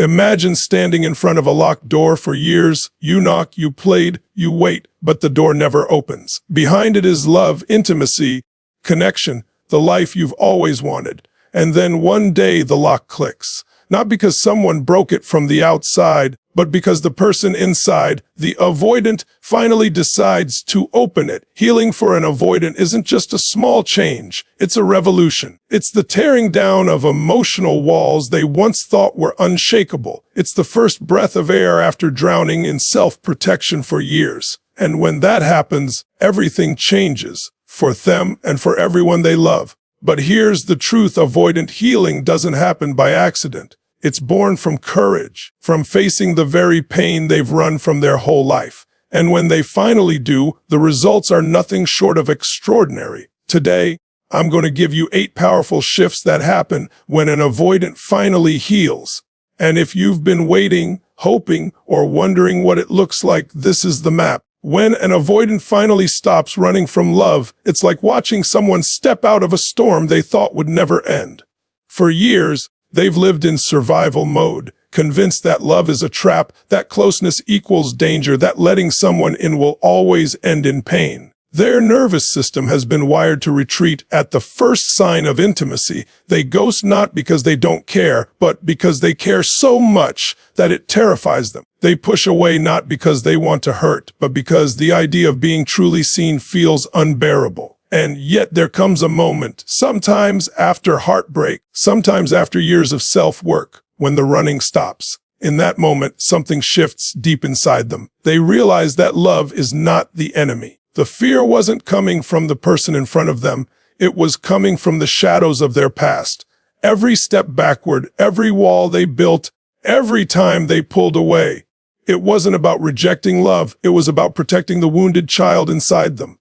Imagine standing in front of a locked door for years. You knock, you plead, you wait, but the door never opens. Behind it is love, intimacy, connection, the life you've always wanted. And then one day the lock clicks. Not because someone broke it from the outside, but because the person inside, the avoidant, finally decides to open it. Healing for an avoidant isn't just a small change. It's a revolution. It's the tearing down of emotional walls they once thought were unshakable. It's the first breath of air after drowning in self-protection for years. And when that happens, everything changes for them and for everyone they love. But here's the truth: avoidant healing doesn't happen by accident. It's born from courage, from facing the very pain they've run from their whole life. And when they finally do, the results are nothing short of extraordinary. Today, I'm going to give you 8 powerful shifts that happen when an avoidant finally heals. And if you've been waiting, hoping, or wondering what it looks like, this is the map. When an avoidant finally stops running from love, it's like watching someone step out of a storm they thought would never end. For years, they've lived in survival mode, convinced that love is a trap, that closeness equals danger, that letting someone in will always end in pain. Their nervous system has been wired to retreat at the first sign of intimacy. They ghost not because they don't care, but because they care so much that it terrifies them. They push away not because they want to hurt, but because the idea of being truly seen feels unbearable. And yet there comes a moment, sometimes after heartbreak, sometimes after years of self-work, when the running stops. In that moment, something shifts deep inside them. They realize that love is not the enemy. The fear wasn't coming from the person in front of them. It was coming from the shadows of their past. Every step backward, every wall they built, every time they pulled away. It wasn't about rejecting love. It was about protecting the wounded child inside them.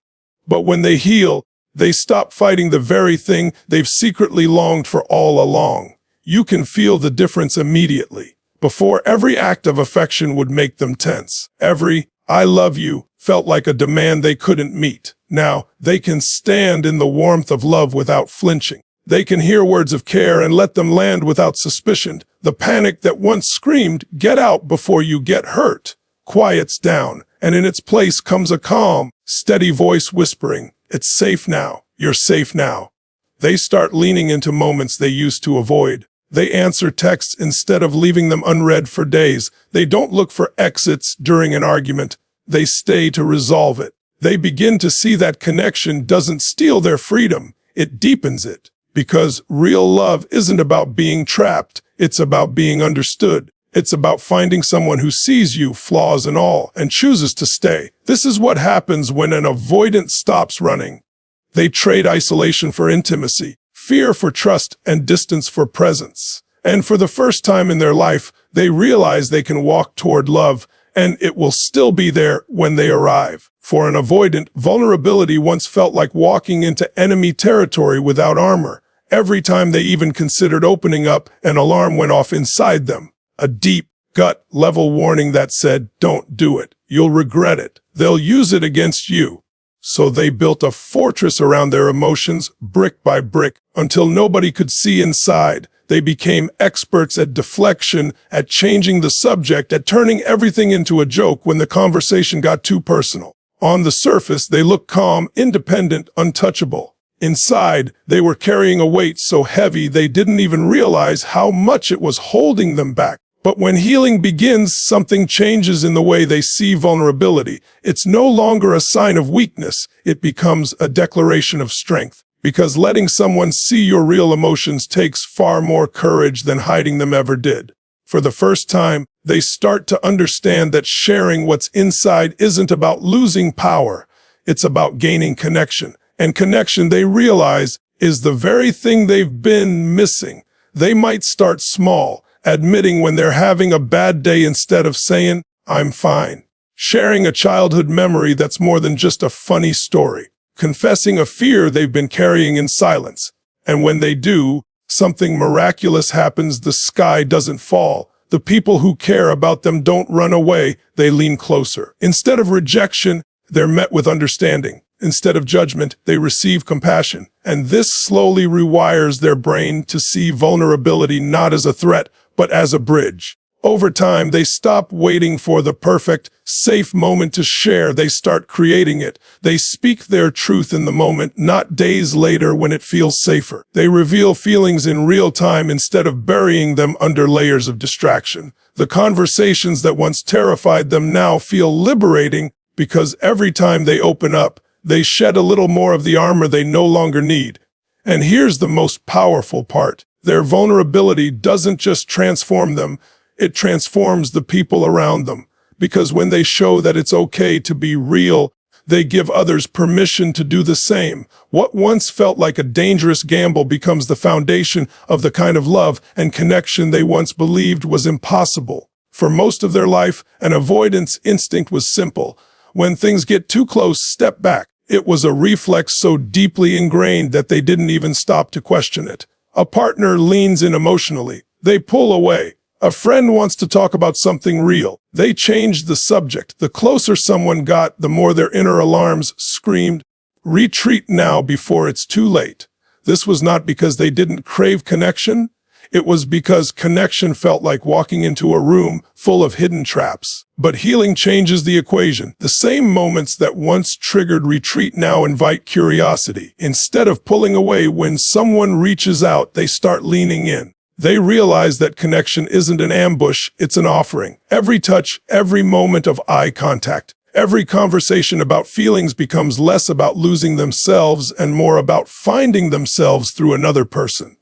But when they heal, they stop fighting the very thing they've secretly longed for all along. You can feel the difference immediately. Before, every act of affection would make them tense. Every "I love you" felt like a demand they couldn't meet. Now, they can stand in the warmth of love without flinching. They can hear words of care and let them land without suspicion. The panic that once screamed, "Get out before you get hurt," quiets down, and in its place comes a calm, steady voice whispering, "It's safe now. You're safe now." They start leaning into moments they used to avoid. They answer texts instead of leaving them unread for days. They don't look for exits during an argument. They stay to resolve it. They begin to see that connection doesn't steal their freedom. It deepens it. Because real love isn't about being trapped. It's about being understood. It's about finding someone who sees you, flaws and all, and chooses to stay. This is what happens when an avoidant stops running. They trade isolation for intimacy, fear for trust, and distance for presence. And for the first time in their life, they realize they can walk toward love, and it will still be there when they arrive. For an avoidant, vulnerability once felt like walking into enemy territory without armor. Every time they even considered opening up, an alarm went off inside them. A deep, gut-level warning that said, "Don't do it. You'll regret it. They'll use it against you." So they built a fortress around their emotions, brick by brick, until nobody could see inside. They became experts at deflection, at changing the subject, at turning everything into a joke when the conversation got too personal. On the surface, they looked calm, independent, untouchable. Inside, they were carrying a weight so heavy they didn't even realize how much it was holding them back. But when healing begins, something changes in the way they see vulnerability. It's no longer a sign of weakness. It becomes a declaration of strength. Because letting someone see your real emotions takes far more courage than hiding them ever did. For the first time, they start to understand that sharing what's inside isn't about losing power. It's about gaining connection. And connection, they realize, is the very thing they've been missing. They might start small, admitting when they're having a bad day instead of saying, "I'm fine." Sharing a childhood memory that's more than just a funny story. Confessing a fear they've been carrying in silence. And when they do, something miraculous happens. The sky doesn't fall. The people who care about them don't run away. They lean closer. Instead of rejection, they're met with understanding. Instead of judgment, they receive compassion. And this slowly rewires their brain to see vulnerability not as a threat, but as a bridge. Over time, they stop waiting for the perfect, safe moment to share. They start creating it. They speak their truth in the moment, not days later when it feels safer. They reveal feelings in real time instead of burying them under layers of distraction. The conversations that once terrified them now feel liberating because every time they open up, they shed a little more of the armor they no longer need. And here's the most powerful part. Their vulnerability doesn't just transform them, it transforms the people around them. Because when they show that it's okay to be real, they give others permission to do the same. What once felt like a dangerous gamble becomes the foundation of the kind of love and connection they once believed was impossible. For most of their life, an avoidance instinct was simple. When things get too close, step back. It was a reflex so deeply ingrained that they didn't even stop to question it. A partner leans in emotionally. They pull away. A friend wants to talk about something real. They change the subject. The closer someone got, the more their inner alarms screamed, "Retreat now before it's too late." This was not because they didn't crave connection. It was because connection felt like walking into a room full of hidden traps. But healing changes the equation. The same moments that once triggered retreat now invite curiosity. Instead of pulling away when someone reaches out, they start leaning in. They realize that connection isn't an ambush, it's an offering. Every touch, every moment of eye contact, every conversation about feelings becomes less about losing themselves and more about finding themselves through another person.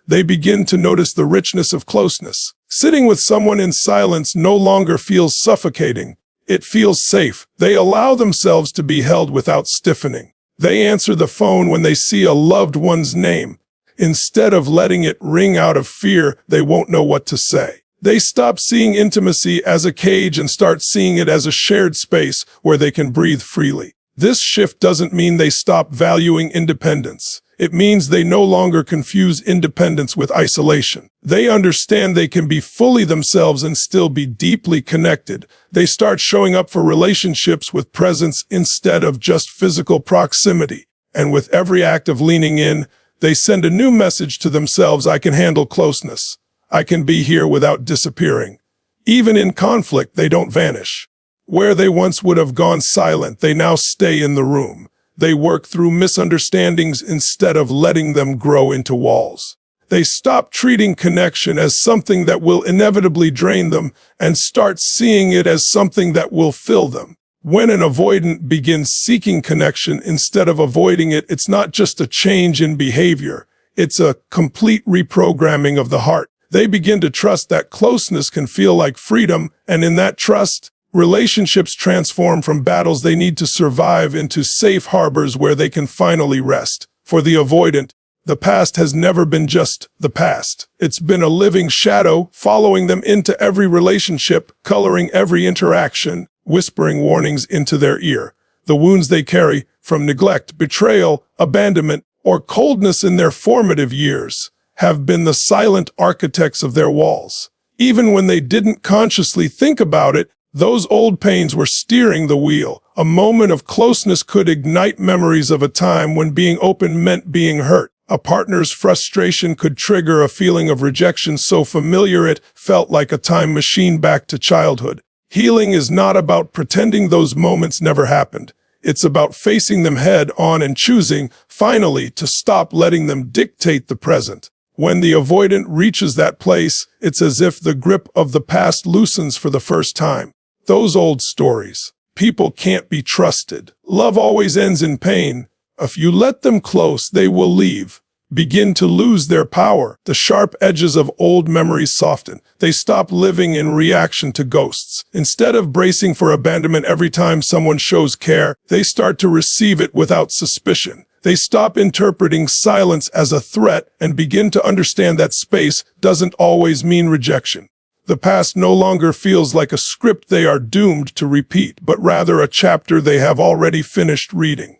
They begin to notice the richness of closeness. Sitting with someone in silence no longer feels suffocating. It feels safe. They allow themselves to be held without stiffening. They answer the phone when they see a loved one's name. Instead of letting it ring out of fear, they won't know what to say. They stop seeing intimacy as a cage and start seeing it as a shared space where they can breathe freely. This shift doesn't mean they stop valuing independence. It means they no longer confuse independence with isolation. They understand they can be fully themselves and still be deeply connected. They start showing up for relationships with presence instead of just physical proximity. And with every act of leaning in, they send a new message to themselves: I can handle closeness. I can be here without disappearing. Even in conflict, they don't vanish. Where they once would have gone silent, they now stay in the room. They work through misunderstandings instead of letting them grow into walls. They stop treating connection as something that will inevitably drain them and start seeing it as something that will fill them. When an avoidant begins seeking connection instead of avoiding it, it's not just a change in behavior. It's a complete reprogramming of the heart. They begin to trust that closeness can feel like freedom, and in that trust, relationships transform from battles they need to survive into safe harbors where they can finally rest. For the avoidant, the past has never been just the past. It's been a living shadow, following them into every relationship, coloring every interaction, whispering warnings into their ear. The wounds they carry from neglect, betrayal, abandonment, or coldness in their formative years have been the silent architects of their walls. Even when they didn't consciously think about it, those old pains were steering the wheel. A moment of closeness could ignite memories of a time when being open meant being hurt. A partner's frustration could trigger a feeling of rejection so familiar it felt like a time machine back to childhood. Healing is not about pretending those moments never happened. It's about facing them head on and choosing, finally, to stop letting them dictate the present. When the avoidant reaches that place, it's as if the grip of the past loosens for the first time. Those old stories. People can't be trusted. Love always ends in pain. If you let them close, they will leave. Begin to lose their power. The sharp edges of old memories soften. They stop living in reaction to ghosts. Instead of bracing for abandonment every time someone shows care, they start to receive it without suspicion. They stop interpreting silence as a threat and begin to understand that space doesn't always mean rejection. The past no longer feels like a script they are doomed to repeat, but rather a chapter they have already finished reading.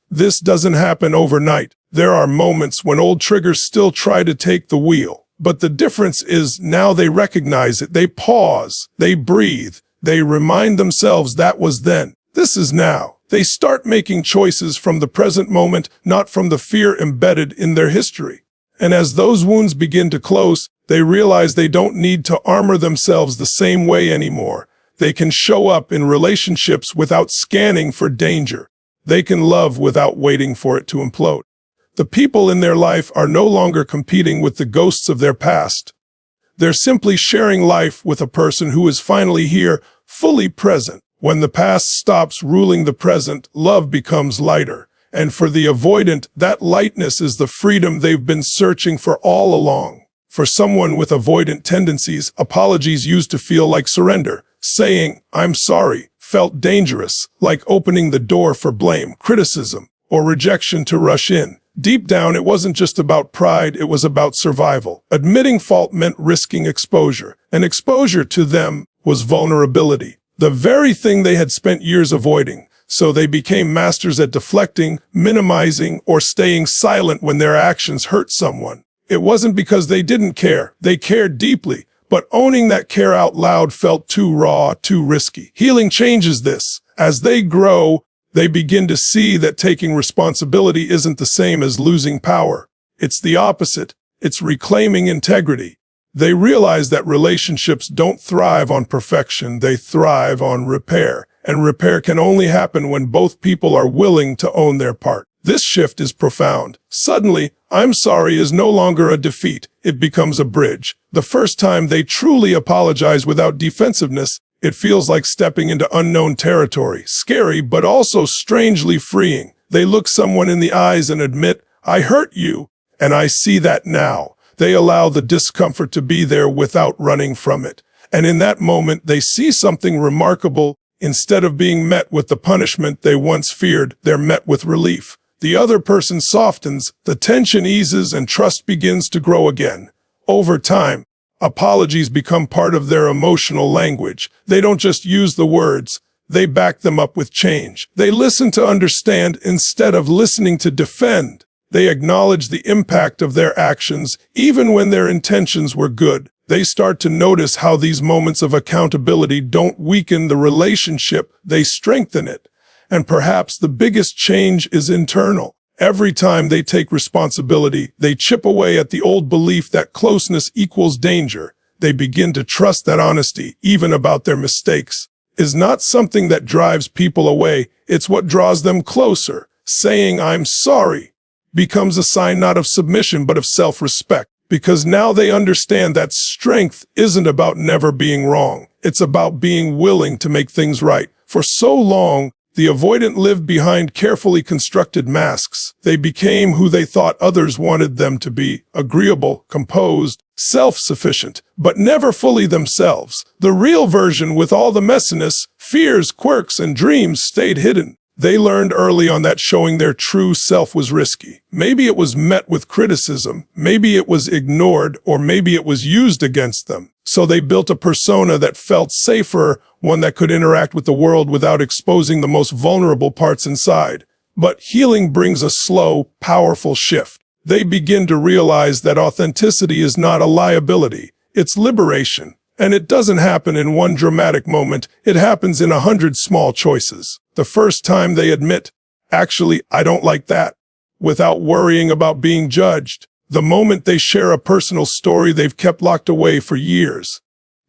This doesn't happen overnight. There are moments when old triggers still try to take the wheel. But the difference is now they recognize it. They pause. They breathe. They remind themselves that was then. This is now. They start making choices from the present moment, not from the fear embedded in their history. And as those wounds begin to close, They realize they don't need to armor themselves the same way anymore. They can show up in relationships without scanning for danger. They can love without waiting for it to implode. The people in their life are no longer competing with the ghosts of their past. They're simply sharing life with a person who is finally here, fully present. When the past stops ruling the present, love becomes lighter. And for the avoidant, that lightness is the freedom they've been searching for all along. For someone with avoidant tendencies, apologies used to feel like surrender. Saying, "I'm sorry," felt dangerous, like opening the door for blame, criticism, or rejection to rush in. Deep down, it wasn't just about pride, it was about survival. Admitting fault meant risking exposure, and exposure to them was vulnerability, the very thing they had spent years avoiding. So they became masters at deflecting, minimizing, or staying silent when their actions hurt someone. It wasn't because they didn't care, they cared deeply, but owning that care out loud felt too raw, too risky. Healing changes this. As they grow, they begin to see that taking responsibility isn't the same as losing power. It's the opposite. It's reclaiming integrity. They realize that relationships don't thrive on perfection, they thrive on repair. And repair can only happen when both people are willing to own their part. This shift is profound. Suddenly, "I'm sorry" is no longer a defeat. It becomes a bridge. The first time they truly apologize without defensiveness, it feels like stepping into unknown territory. Scary, but also strangely freeing. They look someone in the eyes and admit, "I hurt you, and I see that now." They allow the discomfort to be there without running from it. And in that moment, they see something remarkable. Instead of being met with the punishment they once feared, they're met with relief. The other person softens, the tension eases, and trust begins to grow again. Over time, apologies become part of their emotional language. They don't just use the words, they back them up with change. They listen to understand instead of listening to defend. They acknowledge the impact of their actions, even when their intentions were good. They start to notice how these moments of accountability don't weaken the relationship, they strengthen it. And perhaps the biggest change is internal. Every time they take responsibility, they chip away at the old belief that closeness equals danger. They begin to trust that honesty, even about their mistakes, is not something that drives people away. It's what draws them closer. Saying, "I'm sorry," becomes a sign not of submission, but of self-respect. Because now they understand that strength isn't about never being wrong. It's about being willing to make things right. For so long, the avoidant lived behind carefully constructed masks. They became who they thought others wanted them to be: agreeable, composed, self-sufficient, but never fully themselves. The real version, with all the messiness, fears, quirks, and dreams, stayed hidden. They learned early on that showing their true self was risky. Maybe it was met with criticism, maybe it was ignored, or maybe it was used against them. So they built a persona that felt safer, one that could interact with the world without exposing the most vulnerable parts inside. But healing brings a slow, powerful shift. They begin to realize that authenticity is not a liability, it's liberation. And it doesn't happen in one dramatic moment, it happens in 100 small choices. The first time they admit, "Actually, I don't like that," without worrying about being judged. The moment they share a personal story they've kept locked away for years.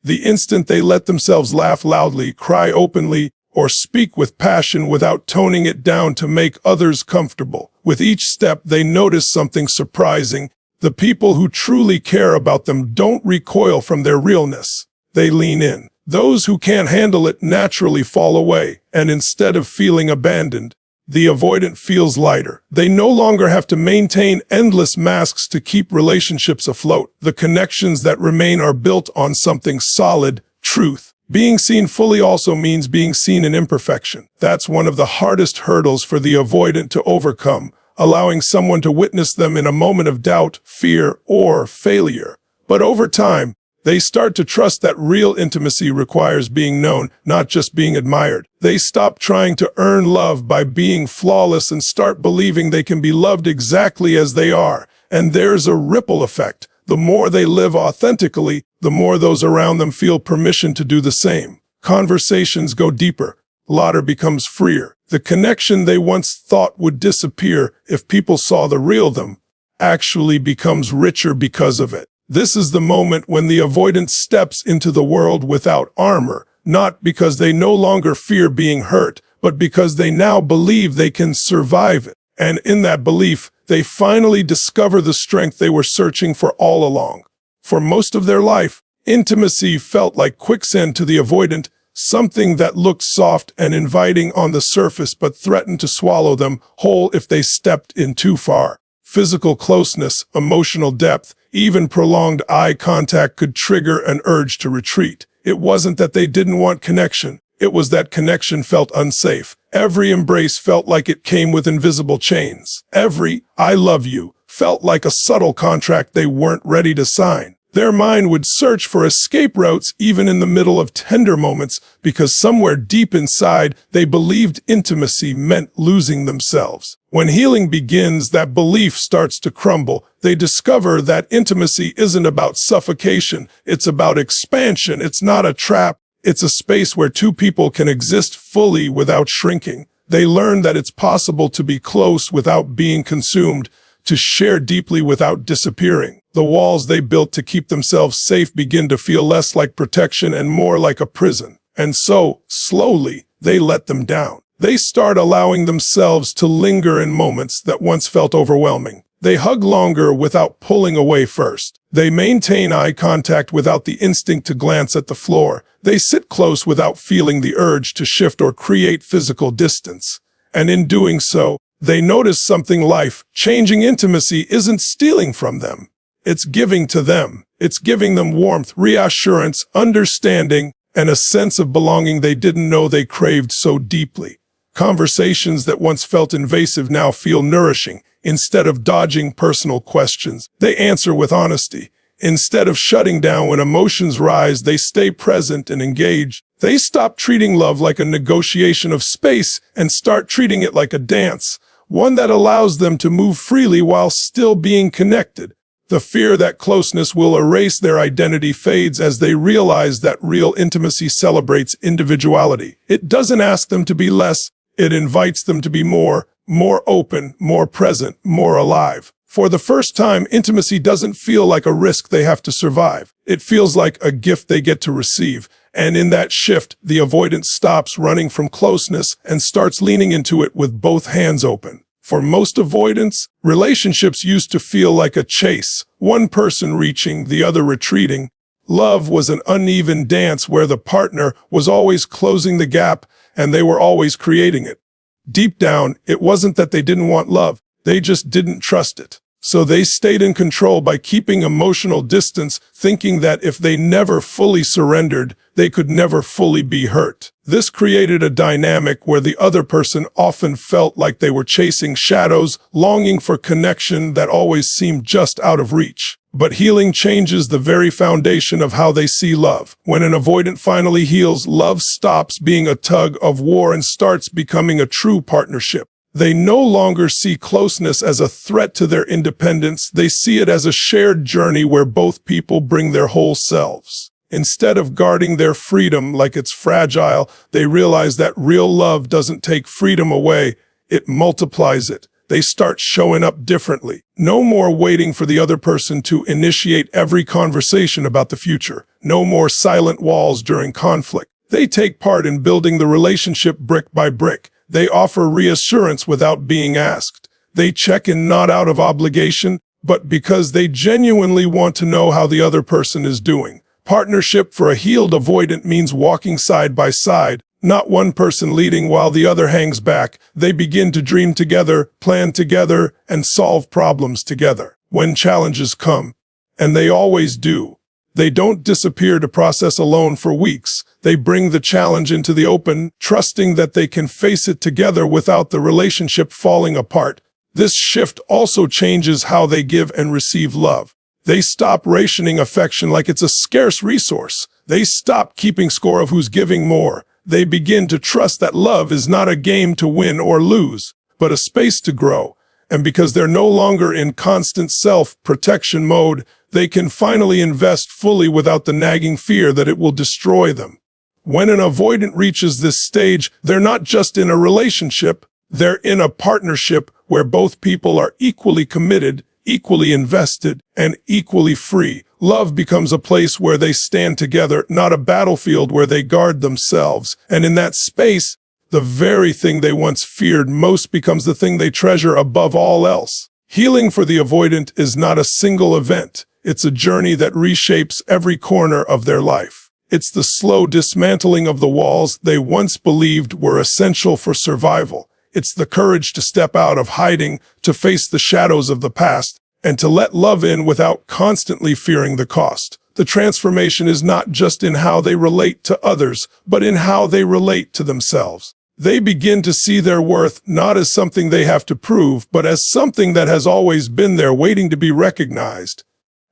The instant they let themselves laugh loudly, cry openly, or speak with passion without toning it down to make others comfortable. With each step, they notice something surprising. The people who truly care about them don't recoil from their realness. They lean in. Those who can't handle it naturally fall away, and instead of feeling abandoned, the avoidant feels lighter. They no longer have to maintain endless masks to keep relationships afloat. The connections that remain are built on something solid: truth. Being seen fully also means being seen in imperfection. That's one of the hardest hurdles for the avoidant to overcome, allowing someone to witness them in a moment of doubt, fear, or failure. But over time, they start to trust that real intimacy requires being known, not just being admired. They stop trying to earn love by being flawless and start believing they can be loved exactly as they are. And there's a ripple effect. The more they live authentically, the more those around them feel permission to do the same. Conversations go deeper. Laughter becomes freer. The connection they once thought would disappear if people saw the real them actually becomes richer because of it. This is the moment when the avoidant steps into the world without armor, not because they no longer fear being hurt, but because they now believe they can survive it. And in that belief, they finally discover the strength they were searching for all along. For most of their life, intimacy felt like quicksand to the avoidant, something that looked soft and inviting on the surface but threatened to swallow them whole if they stepped in too far. Physical closeness, emotional depth, even prolonged eye contact could trigger an urge to retreat. It wasn't that they didn't want connection. It was that connection felt unsafe. Every embrace felt like it came with invisible chains. Every "I love you" felt like a subtle contract they weren't ready to sign. Their mind would search for escape routes even in the middle of tender moments because somewhere deep inside they believed intimacy meant losing themselves. When healing begins, that belief starts to crumble. They discover that intimacy isn't about suffocation, it's about expansion. It's not a trap, it's a space where two people can exist fully without shrinking. They learn that it's possible to be close without being consumed, to share deeply without disappearing. The walls they built to keep themselves safe begin to feel less like protection and more like a prison. And so, slowly, they let them down. They start allowing themselves to linger in moments that once felt overwhelming. They hug longer without pulling away first. They maintain eye contact without the instinct to glance at the floor. They sit close without feeling the urge to shift or create physical distance. And in doing so, they notice something: life-changing intimacy isn't stealing from them. It's giving to them. It's giving them warmth, reassurance, understanding, and a sense of belonging they didn't know they craved so deeply. Conversations that once felt invasive now feel nourishing. Instead of dodging personal questions, they answer with honesty. Instead of shutting down when emotions rise, they stay present and engaged. They stop treating love like a negotiation of space and start treating it like a dance, one that allows them to move freely while still being connected. The fear that closeness will erase their identity fades as they realize that real intimacy celebrates individuality. It doesn't ask them to be less, it invites them to be more open, more present, more alive. For the first time, intimacy doesn't feel like a risk they have to survive. It feels like a gift they get to receive. And in that shift, the avoidant stops running from closeness and starts leaning into it with both hands open. For most avoidants, relationships used to feel like a chase, one person reaching, the other retreating. Love was an uneven dance where the partner was always closing the gap and they were always creating it. Deep down, it wasn't that they didn't want love, they just didn't trust it. So they stayed in control by keeping emotional distance, thinking that if they never fully surrendered, they could never fully be hurt. This created a dynamic where the other person often felt like they were chasing shadows, longing for connection that always seemed just out of reach. But healing changes the very foundation of how they see love. When an avoidant finally heals, love stops being a tug of war and starts becoming a true partnership. They no longer see closeness as a threat to their independence. They see it as a shared journey where both people bring their whole selves. Instead of guarding their freedom like it's fragile, they realize that real love doesn't take freedom away, it multiplies it. They start showing up differently. No more waiting for the other person to initiate every conversation about the future. No more silent walls during conflict. They take part in building the relationship brick by brick. They offer reassurance without being asked. They check in not out of obligation, but because they genuinely want to know how the other person is doing. Partnership for a healed avoidant means walking side by side, not one person leading while the other hangs back. They begin to dream together, plan together, and solve problems together. When challenges come, and they always do, they don't disappear to process alone for weeks. They bring the challenge into the open, trusting that they can face it together without the relationship falling apart. This shift also changes how they give and receive love. They stop rationing affection like it's a scarce resource. They stop keeping score of who's giving more. They begin to trust that love is not a game to win or lose, but a space to grow. And because they're no longer in constant self-protection mode, they can finally invest fully without the nagging fear that it will destroy them. When an avoidant reaches this stage, they're not just in a relationship, they're in a partnership where both people are equally committed, equally invested, and equally free. Love becomes a place where they stand together, not a battlefield where they guard themselves. And in that space, the very thing they once feared most becomes the thing they treasure above all else. Healing for the avoidant is not a single event. It's a journey that reshapes every corner of their life. It's the slow dismantling of the walls they once believed were essential for survival. It's the courage to step out of hiding, to face the shadows of the past, and to let love in without constantly fearing the cost. The transformation is not just in how they relate to others, but in how they relate to themselves. They begin to see their worth not as something they have to prove, but as something that has always been there waiting to be recognized.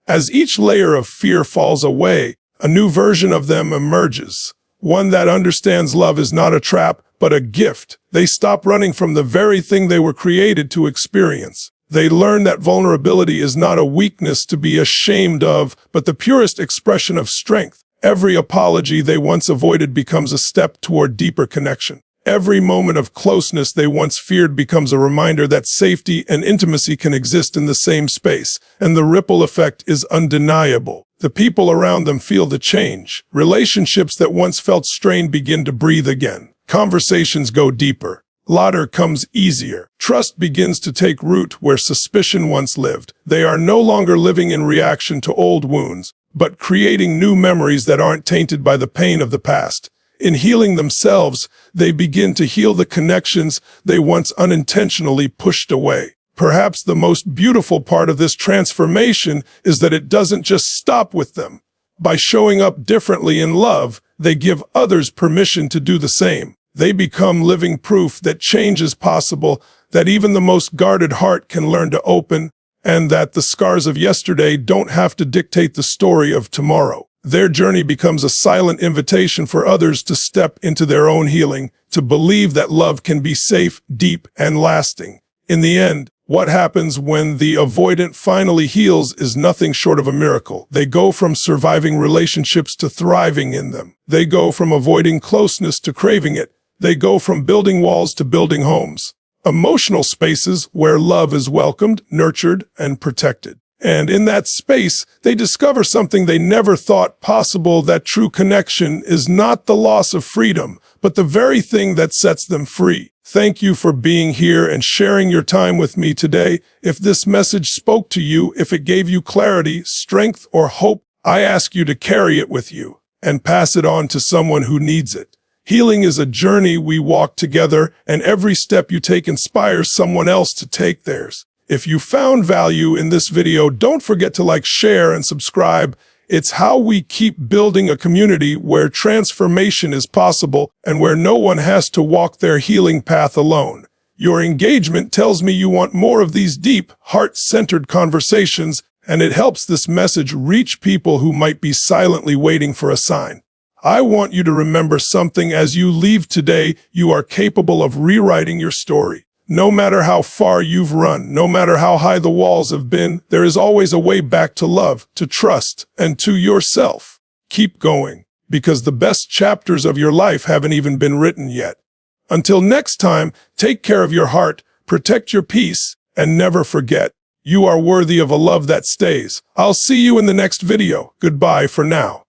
As each layer of fear falls away, a new version of them emerges, one that understands love is not a trap, but a gift. They stop running from the very thing they were created to experience. They learn that vulnerability is not a weakness to be ashamed of, but the purest expression of strength. Every apology they once avoided becomes a step toward deeper connection. Every moment of closeness they once feared becomes a reminder that safety and intimacy can exist in the same space, and the ripple effect is undeniable. The people around them feel the change. Relationships that once felt strained begin to breathe again. Conversations go deeper. Laughter comes easier. Trust begins to take root where suspicion once lived. They are no longer living in reaction to old wounds, but creating new memories that aren't tainted by the pain of the past. In healing themselves, they begin to heal the connections they once unintentionally pushed away. Perhaps the most beautiful part of this transformation is that it doesn't just stop with them. By showing up differently in love, they give others permission to do the same. They become living proof that change is possible, that even the most guarded heart can learn to open, and that the scars of yesterday don't have to dictate the story of tomorrow. Their journey becomes a silent invitation for others to step into their own healing, to believe that love can be safe, deep, and lasting. In the end, what happens when the avoidant finally heals is nothing short of a miracle. They go from surviving relationships to thriving in them. They go from avoiding closeness to craving it. They go from building walls to building homes. Emotional spaces where love is welcomed, nurtured, and protected. And in that space, they discover something they never thought possible, that true connection is not the loss of freedom, but the very thing that sets them free. Thank you for being here and sharing your time with me today. If this message spoke to you, if it gave you clarity, strength, or hope, I ask you to carry it with you and pass it on to someone who needs it. Healing is a journey we walk together, and every step you take inspires someone else to take theirs. If you found value in this video, don't forget to like, share, and subscribe. It's how we keep building a community where transformation is possible and where no one has to walk their healing path alone. Your engagement tells me you want more of these deep, heart-centered conversations, and it helps this message reach people who might be silently waiting for a sign. I want you to remember something as you leave today. You are capable of rewriting your story. No matter how far you've run, no matter how high the walls have been, there is always a way back to love, to trust, and to yourself. Keep going, because the best chapters of your life haven't even been written yet. Until next time, take care of your heart, protect your peace, and never forget, you are worthy of a love that stays. I'll see you in the next video. Goodbye for now.